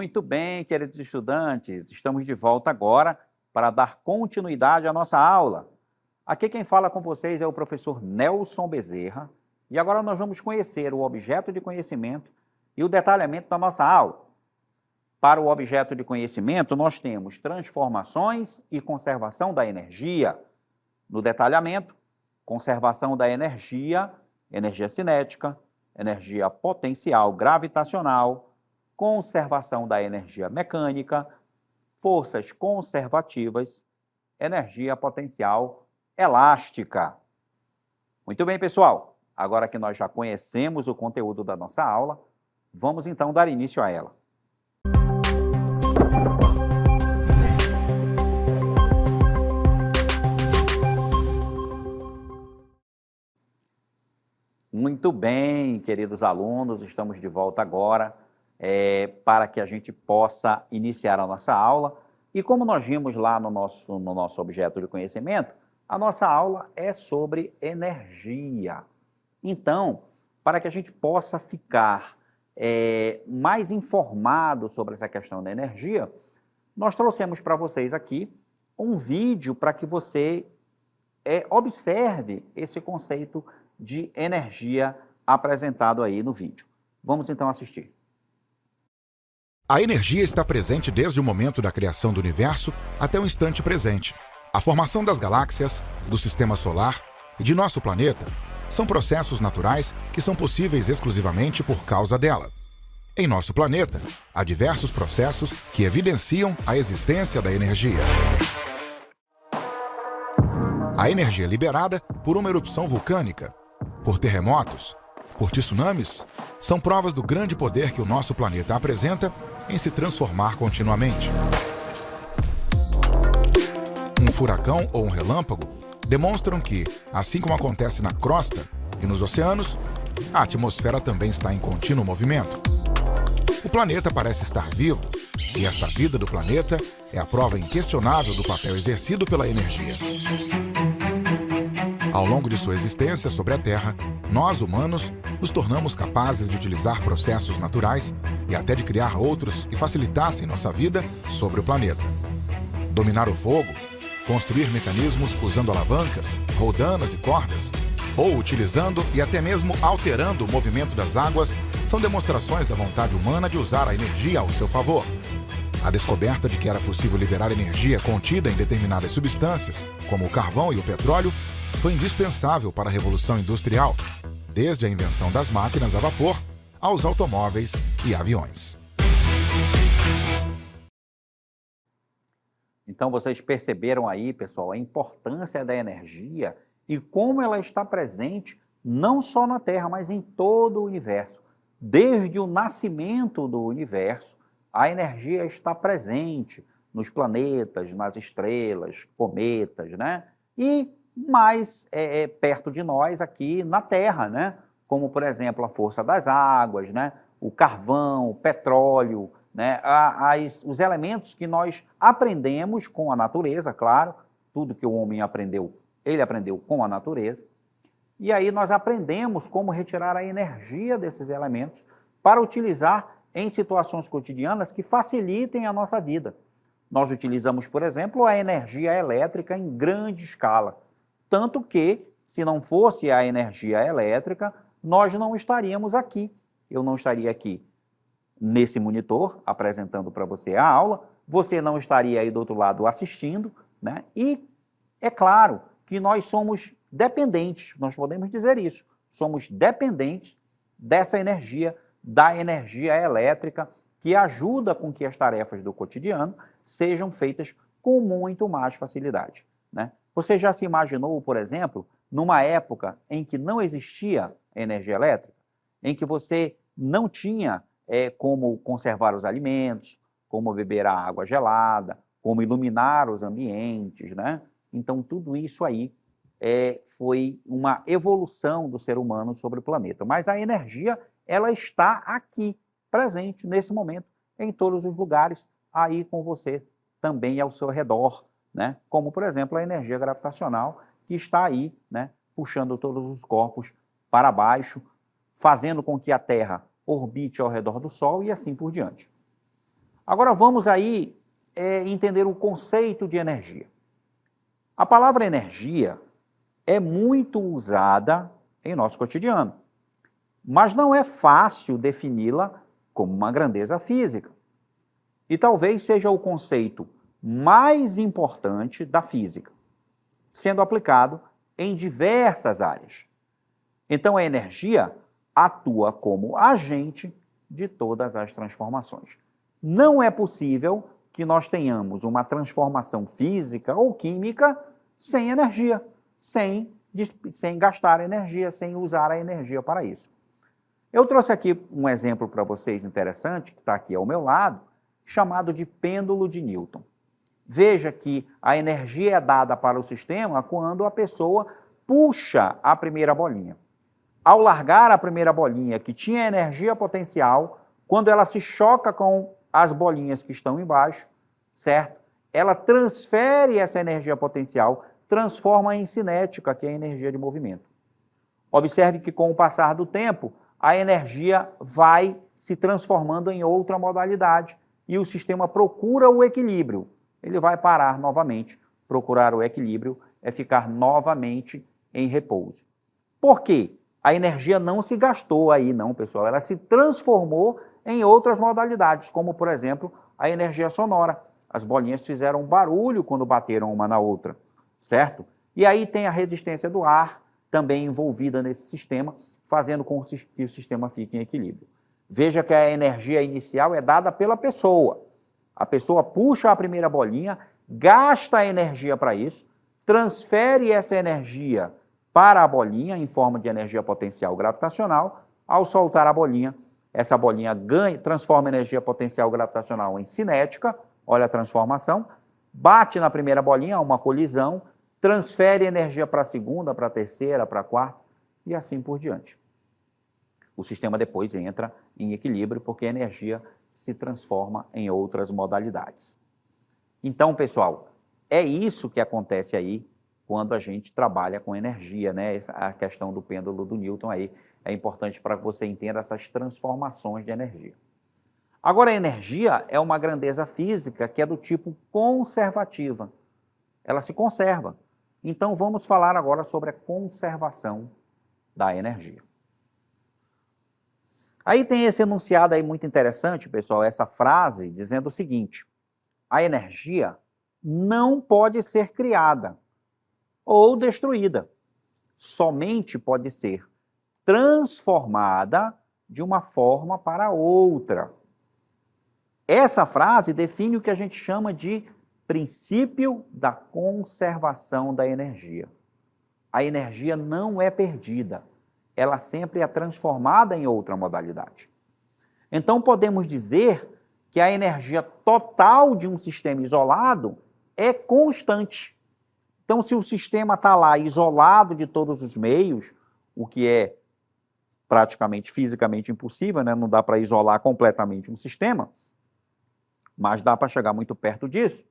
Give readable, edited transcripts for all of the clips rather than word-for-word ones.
Muito bem, queridos estudantes, estamos de volta agora para dar continuidade à nossa aula. Aqui quem fala com vocês é o professor Nelson Bezerra e agora nós vamos conhecer o objeto de conhecimento e o detalhamento da nossa aula. Para o objeto de conhecimento, nós temos transformações e conservação da energia. No detalhamento, conservação da energia, energia cinética, energia potencial gravitacional, conservação da energia mecânica, forças conservativas, energia potencial elástica. Muito bem, pessoal. Agora que nós já conhecemos o conteúdo da nossa aula, vamos então dar início a ela. Muito bem, queridos alunos, estamos de volta agora para que a gente possa iniciar a nossa aula. E como nós vimos lá no nosso objeto de conhecimento, a nossa aula é sobre energia. Então, para que a gente possa ficar mais informado sobre essa questão da energia, nós trouxemos para vocês aqui um vídeo para que você observe esse conceito de energia apresentado aí no vídeo. Vamos então assistir. A energia está presente desde o momento da criação do universo até o instante presente. A formação das galáxias, do sistema solar e de nosso planeta são processos naturais que são possíveis exclusivamente por causa dela. Em nosso planeta, há diversos processos que evidenciam a existência da energia. A energia liberada por uma erupção vulcânica, por terremotos, por tsunamis, são provas do grande poder que o nosso planeta apresenta em se transformar continuamente. Um furacão ou um relâmpago demonstram que, assim como acontece na crosta e nos oceanos, a atmosfera também está em contínuo movimento. O planeta parece estar vivo, e esta vida do planeta é a prova inquestionável do papel exercido pela energia. Ao longo de sua existência sobre a Terra, nós, humanos, nos tornamos capazes de utilizar processos naturais e até de criar outros que facilitassem nossa vida sobre o planeta. Dominar o fogo, construir mecanismos usando alavancas, roldanas e cordas, ou utilizando e até mesmo alterando o movimento das águas, são demonstrações da vontade humana de usar a energia ao seu favor. A descoberta de que era possível liberar energia contida em determinadas substâncias, como o carvão e o petróleo, foi indispensável para a Revolução Industrial, desde a invenção das máquinas a vapor aos automóveis e aviões. Então vocês perceberam aí, pessoal, a importância da energia e como ela está presente não só na Terra, mas em todo o universo. Desde o nascimento do universo, a energia está presente nos planetas, nas estrelas, cometas, né? E mais perto de nós aqui na Terra, né? Como, por exemplo, a força das águas, né? O carvão, o petróleo, né? Os elementos que nós aprendemos com a natureza, claro, tudo que o homem aprendeu, ele aprendeu com a natureza. E aí nós aprendemos como retirar a energia desses elementos para utilizar em situações cotidianas que facilitem a nossa vida. Nós utilizamos, por exemplo, a energia elétrica em grande escala. Tanto que, se não fosse a energia elétrica, nós não estaríamos aqui. Eu não estaria aqui nesse monitor, apresentando para você a aula, você não estaria aí do outro lado assistindo, né? E é claro que nós somos dependentes, nós podemos dizer isso, somos dependentes dessa energia, da energia elétrica, que ajuda com que as tarefas do cotidiano sejam feitas com muito mais facilidade, né? Você já se imaginou, por exemplo, numa época em que não existia energia elétrica, em que você não tinha como conservar os alimentos, como beber a água gelada, como iluminar os ambientes, né? Então, tudo isso aí foi uma evolução do ser humano sobre o planeta. Mas a energia, ela está aqui, presente, nesse momento, em todos os lugares, aí com você também ao seu redor, né? Como, por exemplo, a energia gravitacional, que está aí, né? Puxando todos os corpos para baixo, fazendo com que a Terra orbite ao redor do Sol e assim por diante. Agora vamos aí entender o conceito de energia. A palavra energia é muito usada em nosso cotidiano, mas não é fácil defini-la como uma grandeza física. E talvez seja o conceito mais importante da física, sendo aplicado em diversas áreas. Então, a energia atua como agente de todas as transformações. Não é possível que nós tenhamos uma transformação física ou química sem energia, sem gastar energia, sem usar a energia para isso. Eu trouxe aqui um exemplo para vocês interessante, que está aqui ao meu lado, chamado de pêndulo de Newton. Veja que a energia é dada para o sistema quando a pessoa puxa a primeira bolinha. Ao largar a primeira bolinha, que tinha energia potencial, quando ela se choca com as bolinhas que estão embaixo, certo? Ela transfere essa energia potencial, transforma em cinética, que é a energia de movimento. Observe que com o passar do tempo, a energia vai se transformando em outra modalidade e o sistema procura o equilíbrio. Ele vai parar novamente. Procurar o equilíbrio é ficar novamente em repouso. Por quê? A energia não se gastou aí, não, pessoal. Ela se transformou em outras modalidades, como, por exemplo, a energia sonora. As bolinhas fizeram barulho quando bateram uma na outra, certo? E aí tem a resistência do ar também envolvida nesse sistema, fazendo com que o sistema fique em equilíbrio. Veja que a energia inicial é dada pela pessoa. A pessoa puxa a primeira bolinha, gasta a energia para isso, transfere essa energia para a bolinha em forma de energia potencial gravitacional. Ao soltar a bolinha, essa bolinha transforma a energia potencial gravitacional em cinética, olha a transformação, bate na primeira bolinha, uma colisão, transfere energia para a segunda, para a terceira, para a quarta e assim por diante. O sistema depois entra em equilíbrio porque a energia se transforma em outras modalidades. Então, pessoal, é isso que acontece aí quando a gente trabalha com energia, né? A questão do pêndulo do Newton aí é importante para que você entenda essas transformações de energia. Agora, a energia é uma grandeza física que é do tipo conservativa. Ela se conserva. Então, vamos falar agora sobre a conservação da energia. Aí tem esse enunciado aí muito interessante, pessoal, essa frase dizendo o seguinte: a energia não pode ser criada ou destruída, somente pode ser transformada de uma forma para outra. Essa frase define o que a gente chama de princípio da conservação da energia. A energia não é perdida, ela sempre é transformada em outra modalidade. Então, podemos dizer que a energia total de um sistema isolado é constante. Então, se o sistema está lá isolado de todos os meios, o que é praticamente fisicamente impossível, né? Não dá para isolar completamente um sistema, mas dá para chegar muito perto disso.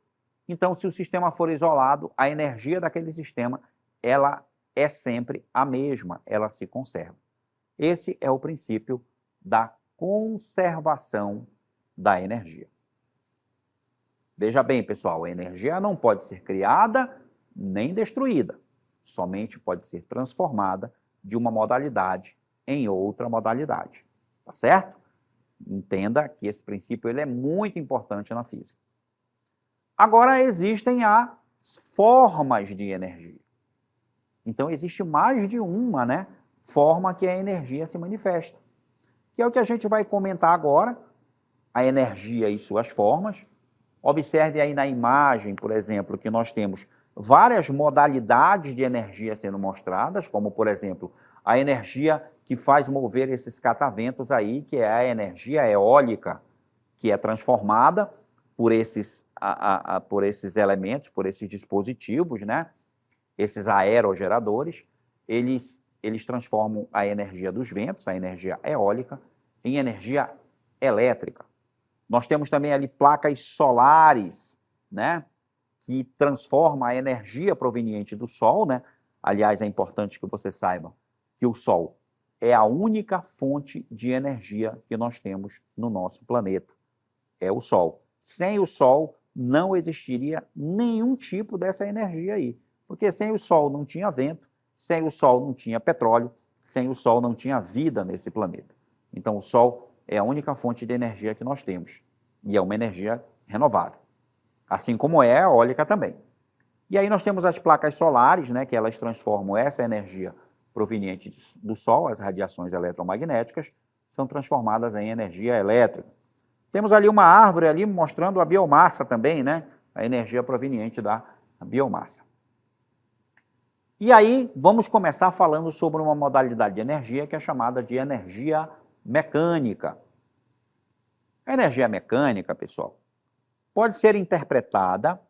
Então, se o sistema for isolado, a energia daquele sistema, ela é sempre a mesma, ela se conserva. Esse é o princípio da conservação da energia. Veja bem, pessoal, a energia não pode ser criada nem destruída, somente pode ser transformada de uma modalidade em outra modalidade, tá certo? Entenda que esse princípio ele é muito importante na física. Agora, existem as formas de energia. Então, existe mais de uma, né, forma que a energia se manifesta, que é o que a gente vai comentar agora, a energia e suas formas. Observe aí na imagem, por exemplo, que nós temos várias modalidades de energia sendo mostradas, como, por exemplo, a energia que faz mover esses cataventos aí, que é a energia eólica, que é transformada por esses elementos, por esses dispositivos, né? Esses aerogeradores, eles transformam a energia dos ventos, a energia eólica, em energia elétrica. Nós temos também ali placas solares, né? Que transforma a energia proveniente do Sol, né? Aliás, é importante que você saiba que o Sol é a única fonte de energia que nós temos no nosso planeta. É o Sol. Sem o Sol, não existiria nenhum tipo dessa energia aí. Porque sem o Sol não tinha vento, sem o Sol não tinha petróleo, sem o Sol não tinha vida nesse planeta. Então, o Sol é a única fonte de energia que nós temos. E é uma energia renovável. Assim como é a eólica também. E aí nós temos as placas solares, né, que elas transformam essa energia proveniente do Sol, as radiações eletromagnéticas, são transformadas em energia elétrica. Temos ali uma árvore ali mostrando a biomassa também, né, a energia proveniente da biomassa. E aí vamos começar falando sobre uma modalidade de energia que é chamada de energia mecânica. A energia mecânica, pessoal, pode ser interpretada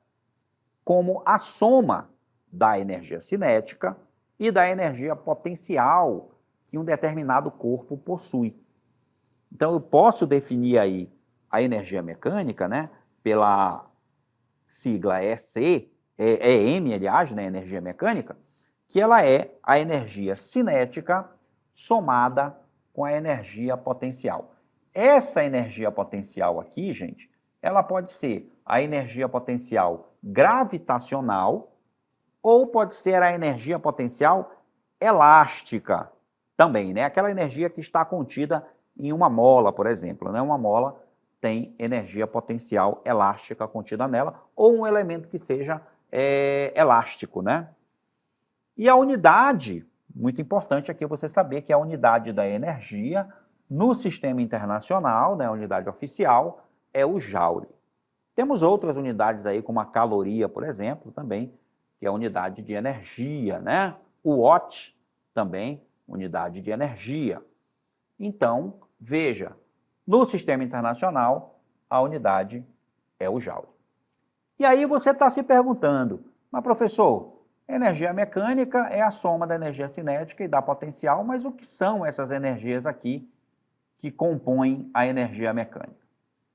como a soma da energia cinética e da energia potencial que um determinado corpo possui. Então, eu posso definir aí a energia mecânica, né, pela sigla EM, aliás, né, energia mecânica, que ela é a energia cinética somada com a energia potencial. Essa energia potencial aqui, gente, ela pode ser a energia potencial gravitacional ou pode ser a energia potencial elástica também, né? Aquela energia que está contida em uma mola, por exemplo, né? Uma mola tem energia potencial elástica contida nela ou um elemento que seja elástico, né? E a unidade, muito importante aqui você saber que a unidade da energia no sistema internacional, né, a unidade oficial, é o joule. Temos outras unidades aí, como a caloria, por exemplo, também, que é a unidade de energia, né? O watt, também, unidade de energia. Então, veja, no sistema internacional, a unidade é o joule. E aí você está se perguntando, mas professor, energia mecânica é a soma da energia cinética e da potencial, mas o que são essas energias aqui que compõem a energia mecânica?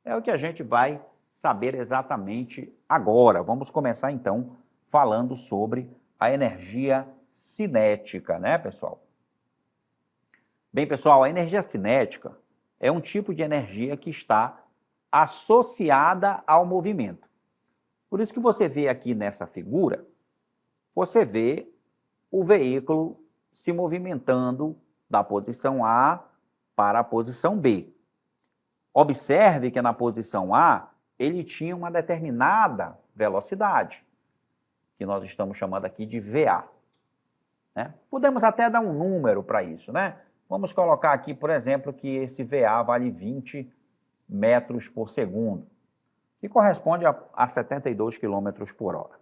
É o que a gente vai saber exatamente agora. Vamos começar então falando sobre a energia cinética, né, pessoal? Bem, pessoal, a energia cinética é um tipo de energia que está associada ao movimento. Por isso que você vê aqui nessa figura, você vê o veículo se movimentando da posição A para a posição B. Observe que na posição A, ele tinha uma determinada velocidade, que nós estamos chamando aqui de VA. Né? Podemos até dar um número para isso, né? Vamos colocar aqui, por exemplo, que esse VA vale 20 metros por segundo, que corresponde a 72 km por hora.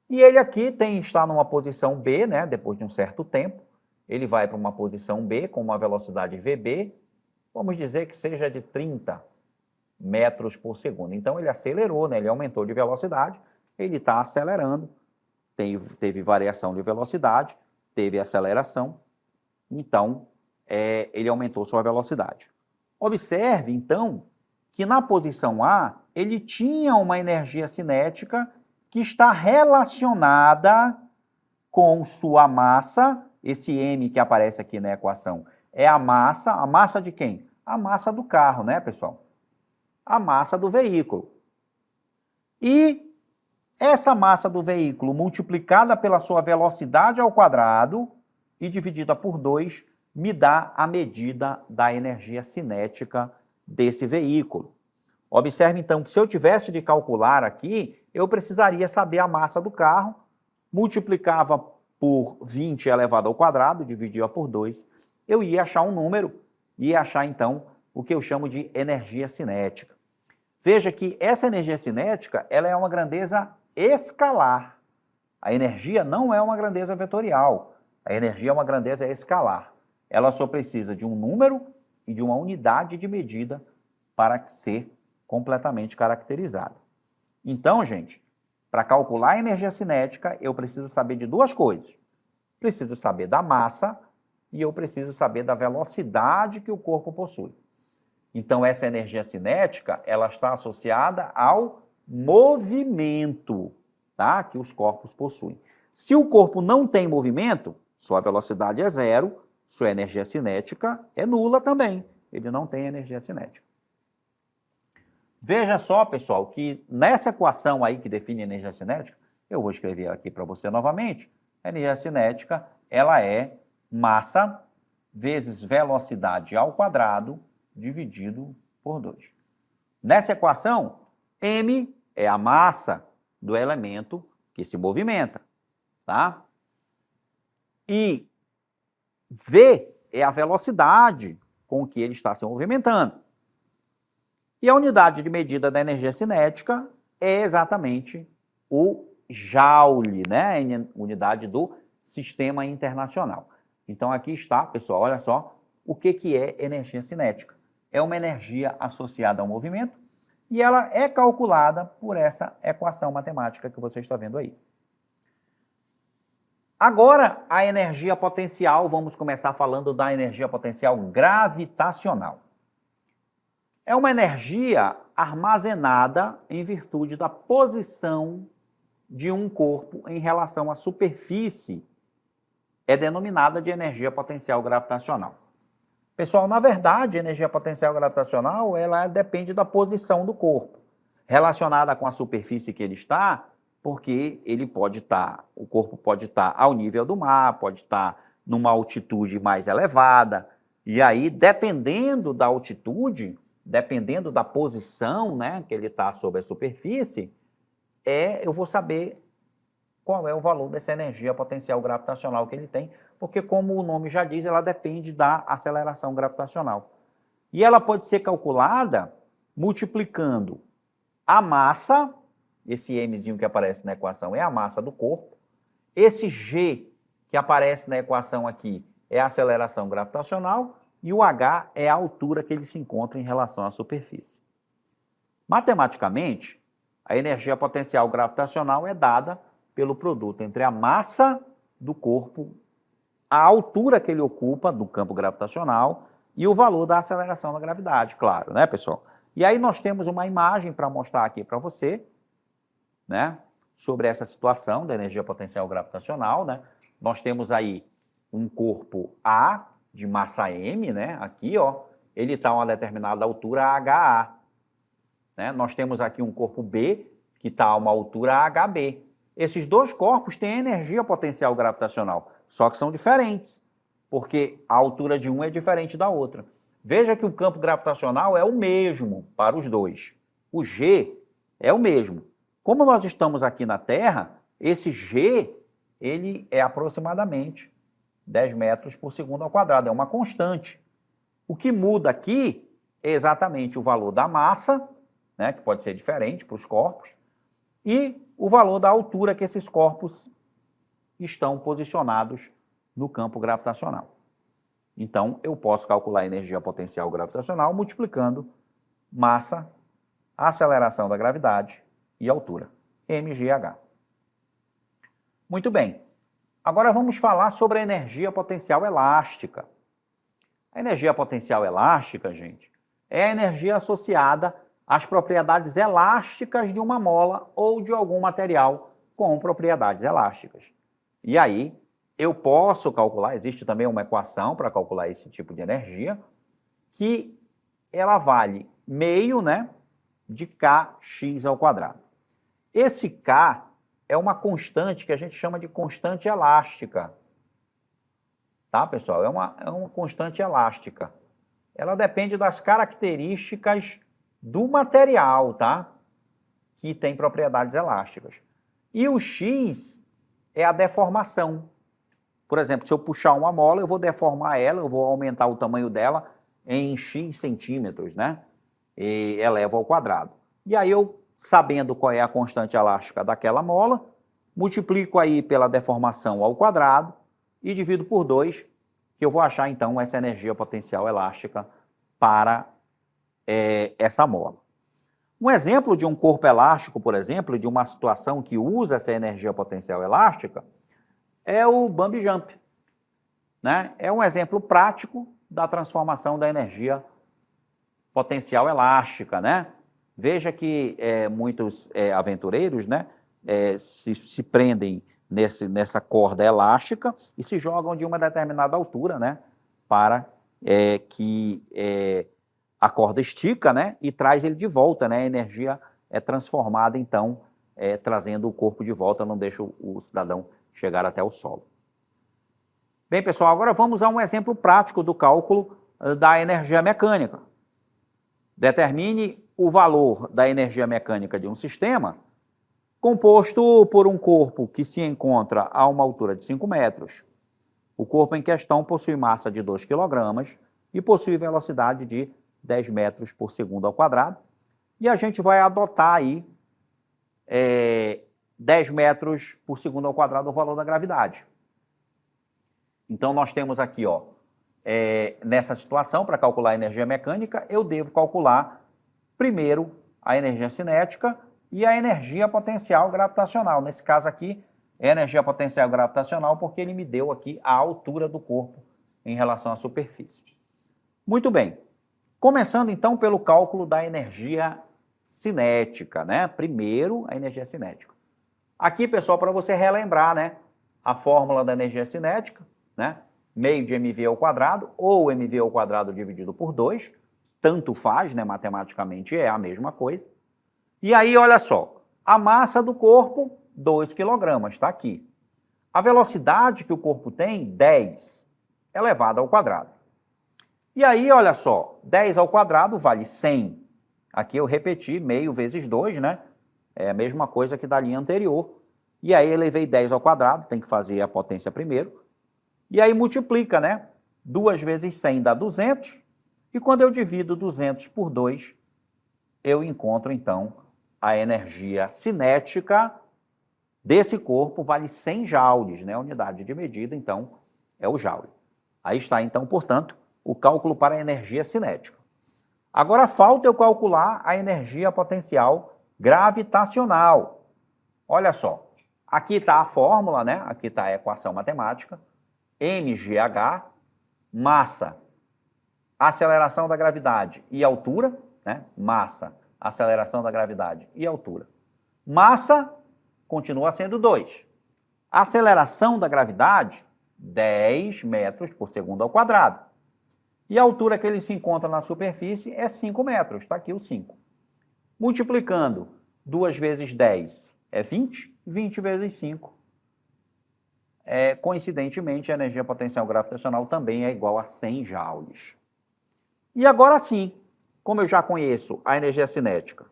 E ele aqui está numa posição B, né? Depois de um certo tempo, ele vai para uma posição B com uma velocidade VB, vamos dizer que seja de 30 metros por segundo. Então, ele acelerou, né? Ele aumentou de velocidade, ele está acelerando, teve variação de velocidade, teve aceleração, então, ele aumentou sua velocidade. Observe, então, que na posição A, ele tinha uma energia cinética que está relacionada com sua massa, esse M que aparece aqui na equação, é a massa de quem? A massa do carro, né, pessoal? A massa do veículo. E essa massa do veículo multiplicada pela sua velocidade ao quadrado e dividida por 2, me dá a medida da energia cinética desse veículo. Observe, então, que se eu tivesse de calcular aqui, eu precisaria saber a massa do carro, multiplicava por 20 elevado ao quadrado, dividia por 2, eu ia achar um número, ia achar, então, o que eu chamo de energia cinética. Veja que essa energia cinética, ela é uma grandeza escalar. A energia não é uma grandeza vetorial, a energia é uma grandeza escalar. Ela só precisa de um número e de uma unidade de medida para ser completamente caracterizada. Então, gente, para calcular a energia cinética, eu preciso saber de duas coisas. Preciso saber da massa e eu preciso saber da velocidade que o corpo possui. Então, essa energia cinética, ela está associada ao movimento, tá? Que os corpos possuem. Se o corpo não tem movimento, sua velocidade é zero, sua energia cinética é nula também. Ele não tem energia cinética. Veja só, pessoal, que nessa equação aí que define a energia cinética, eu vou escrever aqui para você novamente, a energia cinética, ela é massa vezes velocidade ao quadrado dividido por 2. Nessa equação, m é a massa do elemento que se movimenta, tá? E v é a velocidade com que ele está se movimentando. E a unidade de medida da energia cinética é exatamente o Joule, né? A unidade do Sistema Internacional. Então aqui está, pessoal, olha só o que é energia cinética. É uma energia associada ao movimento e ela é calculada por essa equação matemática que você está vendo aí. Agora, a energia potencial, vamos começar falando da energia potencial gravitacional. É uma energia armazenada em virtude da posição de um corpo em relação à superfície. É denominada de energia potencial gravitacional. Pessoal, na verdade, a energia potencial gravitacional, ela depende da posição do corpo, relacionada com a superfície que ele está, porque ele pode estar, o corpo pode estar ao nível do mar, pode estar numa altitude mais elevada, e aí, dependendo da altitude, dependendo da posição, né, que ele está sobre a superfície, eu vou saber qual é o valor dessa energia potencial gravitacional que ele tem, porque, como o nome já diz, ela depende da aceleração gravitacional. E ela pode ser calculada multiplicando a massa, esse mzinho que aparece na equação é a massa do corpo, esse g que aparece na equação aqui é a aceleração gravitacional, e o h é a altura que ele se encontra em relação à superfície. Matematicamente, a energia potencial gravitacional é dada pelo produto entre a massa do corpo, a altura que ele ocupa do campo gravitacional e o valor da aceleração da gravidade, claro, né, pessoal? E aí nós temos uma imagem para mostrar aqui para você, né, sobre essa situação da energia potencial gravitacional, né? Nós temos aí um corpo A de massa M, né? Aqui, ó, ele está a uma determinada altura HA, né? Nós temos aqui um corpo B que está a uma altura HB. Esses dois corpos têm energia potencial gravitacional, só que são diferentes, porque a altura de um é diferente da outra. Veja que o campo gravitacional é o mesmo para os dois. O G é o mesmo. Como nós estamos aqui na Terra, esse G, ele é aproximadamente 10 metros por segundo ao quadrado, é uma constante. O que muda aqui é exatamente o valor da massa, né, que pode ser diferente para os corpos, e o valor da altura que esses corpos estão posicionados no campo gravitacional. Então, eu posso calcular a energia potencial gravitacional multiplicando massa, aceleração da gravidade e altura, mgh. Muito bem. Agora vamos falar sobre a energia potencial elástica. A energia potencial elástica, gente, é a energia associada às propriedades elásticas de uma mola ou de algum material com propriedades elásticas. E aí, eu posso calcular, existe também uma equação para calcular esse tipo de energia, que ela vale meio, né, de kx ao quadrado. Esse k é uma constante que a gente chama de constante elástica. Tá, pessoal? É uma constante elástica. Ela depende das características do material, tá? Que tem propriedades elásticas. E o x é a deformação. Por exemplo, se eu puxar uma mola, eu vou deformar ela, eu vou aumentar o tamanho dela em x centímetros, né? E eleva ao quadrado. E aí eu, sabendo qual é a constante elástica daquela mola, multiplico aí pela deformação ao quadrado e divido por 2, que eu vou achar então essa energia potencial elástica para essa mola. Um exemplo de um corpo elástico, por exemplo, de uma situação que usa essa energia potencial elástica, é o bungee jump, né? É um exemplo prático da transformação da energia potencial elástica, né? Veja que muitos aventureiros, né, se prendem nessa corda elástica e se jogam de uma determinada altura, né, para que a corda estica, né, e traz ele de volta, né, a energia é transformada, então, trazendo o corpo de volta, não deixa o cidadão chegar até o solo. Bem, pessoal, agora vamos a um exemplo prático do cálculo da energia mecânica. Determine o valor da energia mecânica de um sistema composto por um corpo que se encontra a uma altura de 5 metros. O corpo em questão possui massa de 2 kg e possui velocidade de 10 metros por segundo ao quadrado. E a gente vai adotar aí 10 metros por segundo ao quadrado o valor da gravidade. Então, nós temos aqui, ó, nessa situação, para calcular a energia mecânica, eu devo calcular primeiro a energia cinética e a energia potencial gravitacional. Nesse caso aqui, é energia potencial gravitacional porque ele me deu aqui a altura do corpo em relação à superfície. Muito bem. Começando, então, pelo cálculo da energia cinética, né? Primeiro, a energia cinética. Aqui, pessoal, para você relembrar, né, a fórmula da energia cinética, né? Meio de mv ao quadrado ou mv ao quadrado dividido por 2, tanto faz, né? Matematicamente é a mesma coisa. E aí, olha só, a massa do corpo, 2 kg, está aqui. A velocidade que o corpo tem, 10 elevado ao quadrado. E aí, olha só, 10 ao quadrado vale 100. Aqui eu repeti, meio vezes 2, né? É a mesma coisa que da linha anterior. E aí elevei 10 ao quadrado, tem que fazer a potência primeiro. E aí multiplica, né? 2 vezes 100 dá 200. E quando eu divido 200 por 2, eu encontro, então, a energia cinética desse corpo vale 100 joules, né? A unidade de medida, então, é o joule. Aí está, então, portanto, o cálculo para a energia cinética. Agora falta eu calcular a energia potencial gravitacional. Olha só, aqui está a fórmula, né? Aqui está a equação matemática. mgh, massa, aceleração da gravidade e altura, né? Massa, aceleração da gravidade e altura. Massa continua sendo 2. Aceleração da gravidade, 10 metros por segundo ao quadrado. E a altura que ele se encontra na superfície é 5 metros, está aqui o 5. Multiplicando 2 vezes 10 é 20, 20 vezes 5. Coincidentemente, a energia potencial gravitacional também é igual a 100 joules. E agora sim, como eu já conheço a energia cinética,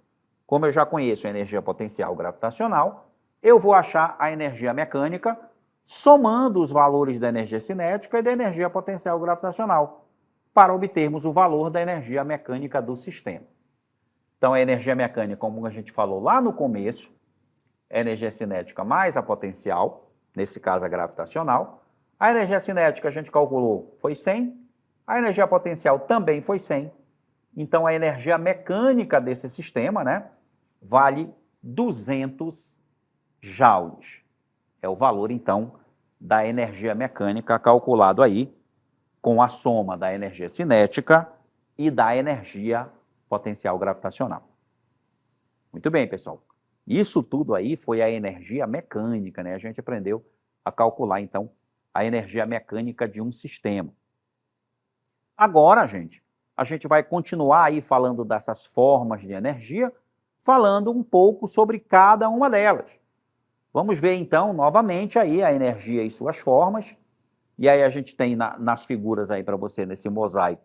como eu já conheço a energia potencial gravitacional, eu vou achar a energia mecânica somando os valores da energia cinética e da energia potencial gravitacional, para obtermos o valor da energia mecânica do sistema. Então, a energia mecânica, como a gente falou lá no começo, é a energia cinética mais a potencial, nesse caso a gravitacional. A energia cinética a gente calculou foi 100, a energia potencial também foi 100. Então, a energia mecânica desse sistema, né, vale 200 joules. É o valor, então, da energia mecânica calculado aí com a soma da energia cinética e da energia potencial gravitacional. Muito bem, pessoal. Isso tudo aí foi a energia mecânica, né? A gente aprendeu a calcular, então, a energia mecânica de um sistema. Agora, gente, a gente vai continuar aí falando dessas formas de energia, falando um pouco sobre cada uma delas. Vamos ver, então, novamente aí a energia e suas formas. E aí a gente tem nas figuras aí para você, nesse mosaico,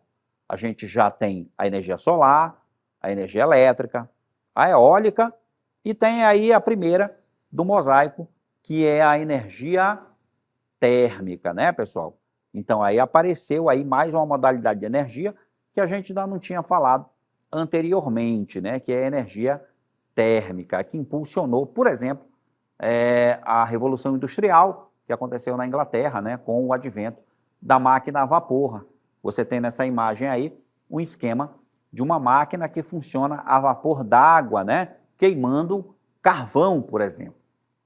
a gente já tem a energia solar, a energia elétrica, a eólica, e tem aí a primeira do mosaico, que é a energia térmica, né, pessoal? Então aí apareceu aí mais uma modalidade de energia que a gente ainda não tinha falado anteriormente, né, que é a energia térmica, que impulsionou, por exemplo, a Revolução Industrial, que aconteceu na Inglaterra, né, com o advento da máquina a vapor. Você tem nessa imagem aí um esquema de uma máquina que funciona a vapor d'água, né, queimando carvão, por exemplo,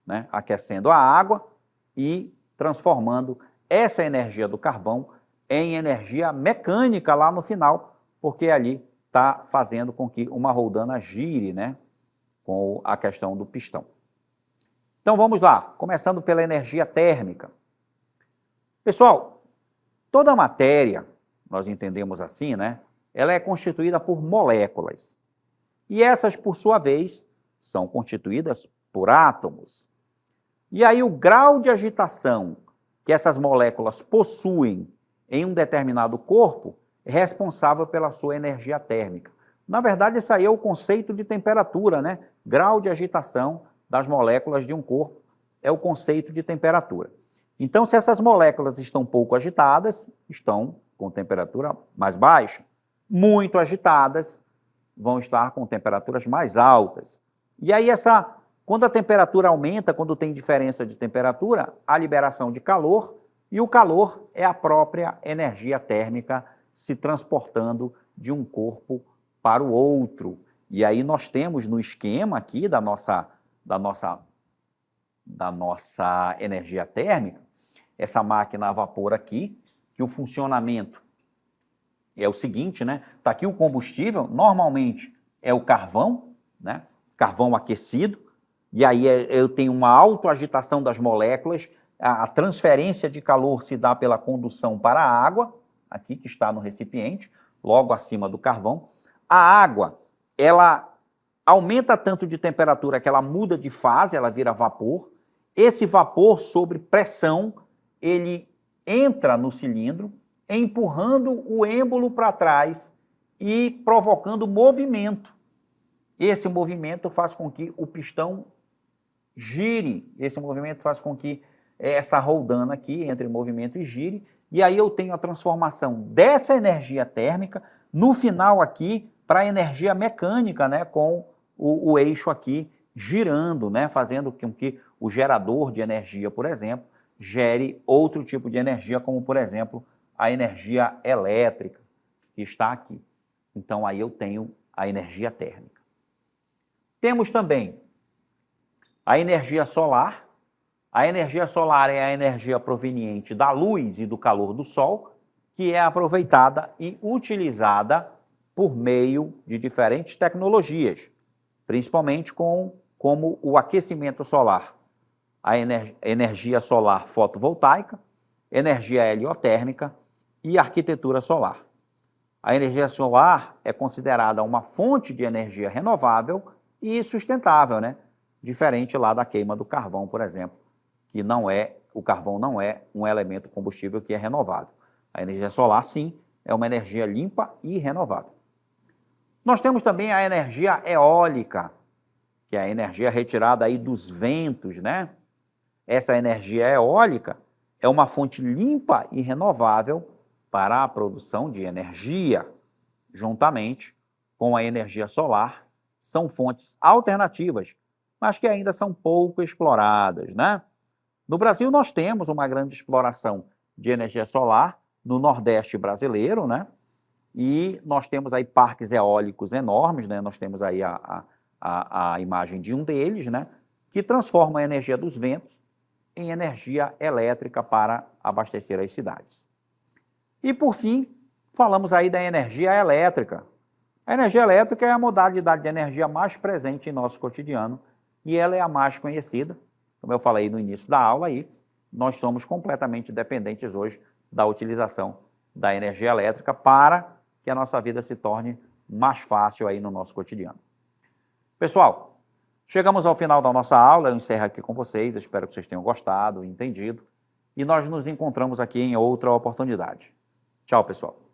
né, aquecendo a água e transformando essa energia do carvão em energia mecânica lá no final, porque ali está fazendo com que uma roldana gire, né, com a questão do pistão. Então vamos lá, começando pela energia térmica. Pessoal, toda matéria, nós entendemos assim, né, ela é constituída por moléculas. E essas, por sua vez, são constituídas por átomos. E aí o grau de agitação que essas moléculas possuem em um determinado corpo é responsável pela sua energia térmica. Na verdade, isso aí é o conceito de temperatura, né? Grau de agitação das moléculas de um corpo é o conceito de temperatura. Então, se essas moléculas estão pouco agitadas, estão com temperatura mais baixa. Muito agitadas, vão estar com temperaturas mais altas. E aí, quando a temperatura aumenta, quando tem diferença de temperatura, há liberação de calor, e o calor é a própria energia térmica se transportando de um corpo para o outro. E aí nós temos no esquema aqui da nossa energia térmica, essa máquina a vapor aqui, que o funcionamento é o seguinte, né? Está aqui o combustível, normalmente é o carvão, né? Carvão aquecido, e aí eu tenho uma autoagitação das moléculas, a transferência de calor se dá pela condução para a água, aqui que está no recipiente, logo acima do carvão. A água, ela aumenta tanto de temperatura que ela muda de fase, ela vira vapor. Esse vapor, sob pressão, ele entra no cilindro, empurrando o êmbolo para trás e provocando movimento. Esse movimento faz com que o pistão gire, esse movimento faz com que essa roldana aqui entre movimento e gire, e aí eu tenho a transformação dessa energia térmica no final aqui para a energia mecânica, né, com o eixo aqui girando, né, fazendo com que o gerador de energia, por exemplo, gere outro tipo de energia, como, por exemplo, a energia elétrica, que está aqui. Então, aí eu tenho a energia térmica. Temos também a energia solar. A energia solar é a energia proveniente da luz e do calor do Sol, que é aproveitada e utilizada por meio de diferentes tecnologias, principalmente como o aquecimento solar, a energia solar fotovoltaica, energia heliotérmica e arquitetura solar. A energia solar é considerada uma fonte de energia renovável e sustentável, né? Diferente lá da queima do carvão, por exemplo, que o carvão não é um elemento combustível que é renovável. A energia solar, sim, é uma energia limpa e renovável. Nós temos também a energia eólica, que é a energia retirada aí dos ventos, né? Essa energia eólica é uma fonte limpa e renovável para a produção de energia, juntamente com a energia solar. São fontes alternativas, mas que ainda são pouco exploradas, né? No Brasil, nós temos uma grande exploração de energia solar no Nordeste brasileiro, né? E nós temos aí parques eólicos enormes, né? Nós temos aí a imagem de um deles, né? Que transforma a energia dos ventos em energia elétrica para abastecer as cidades. E, por fim, falamos aí da energia elétrica. A energia elétrica é a modalidade de energia mais presente em nosso cotidiano e ela é a mais conhecida. Como eu falei no início da aula aí, nós somos completamente dependentes hoje da utilização da energia elétrica para que a nossa vida se torne mais fácil aí no nosso cotidiano. Pessoal, chegamos ao final da nossa aula, eu encerro aqui com vocês, espero que vocês tenham gostado, entendido, e nós nos encontramos aqui em outra oportunidade. Tchau, pessoal.